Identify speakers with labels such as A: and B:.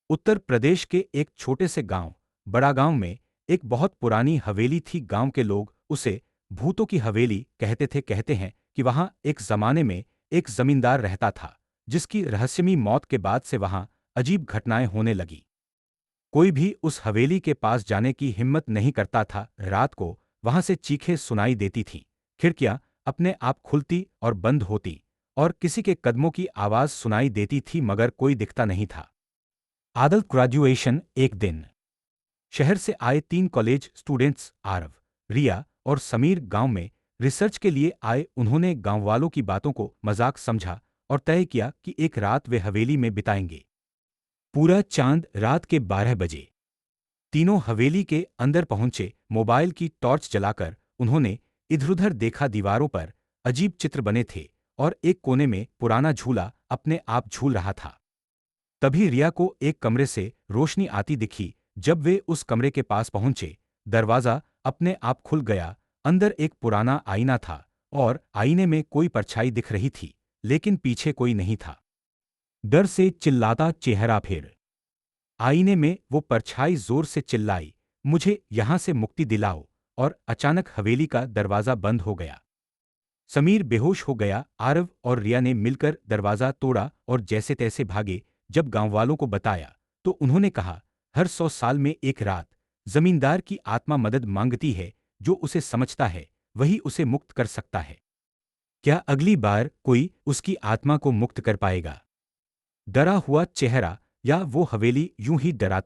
A: उत्तर प्रदेश के एक छोटे से गांव बड़ा गांव में एक बहुत पुरानी हवेली थी। गांव के लोग उसे भूतों की हवेली कहते थे। कहते हैं कि वहां एक जमाने में एक जमींदार रहता था जिसकी रहस्यमयी मौत के बाद से वहां अजीब घटनाएं होने लगी। कोई भी उस हवेली के पास जाने की हिम्मत नहीं करता था। रात को वहां से चीखें सुनाई देती थीं, खिड़कियां अपने आप खुलती और बंद होती और किसी के कदमों की आवाज सुनाई देती थी मगर कोई दिखता नहीं था। आदल ग्रेजुएशन एक दिन शहर से आए तीन कॉलेज स्टूडेंट्स आरव, रिया और समीर गांव में रिसर्च के लिए आए। उन्होंने गांव वालों की बातों को मजाक समझा और तय किया कि एक रात वे हवेली में बिताएंगे। पूरा चांद रात के 12 बजे तीनों हवेली के अंदर पहुंचे। मोबाइल की टॉर्च जलाकर उन्होंने इधर-उधर देखा। दीवारों पर अजीब चित्र बने थे और एक कोने में पुराना झूला अपने आप झूल रहा था। तभी रिया को एक कमरे से रोशनी आती दिखी। जब वे उस कमरे के पास पहुंचे, दरवाजा अपने आप खुल गया। अंदर एक पुराना आईना था और आईने में कोई परछाई दिख रही थी, लेकिन पीछे कोई नहीं था। डर से चिल्लाता चेहरा फिर आईने में वो परछाई जोर से चिल्लाई, मुझे यहां से मुक्ति दिलाओ। और अचानक हवेली का दरवाजा बंद हो गया। समीर बेहोश हो गया। आरव और रिया ने मिलकर दरवाजा तोड़ा और जैसे तैसे भागे। जब गांववालों को बताया तो उन्होंने कहा, हर 100 साल में एक रात जमींदार की आत्मा मदद मांगती है। जो उसे समझता है वही उसे मुक्त कर सकता है। क्या अगली बार कोई उसकी आत्मा को मुक्त कर पाएगा? डरा हुआ चेहरा या वो हवेली यूं ही डरा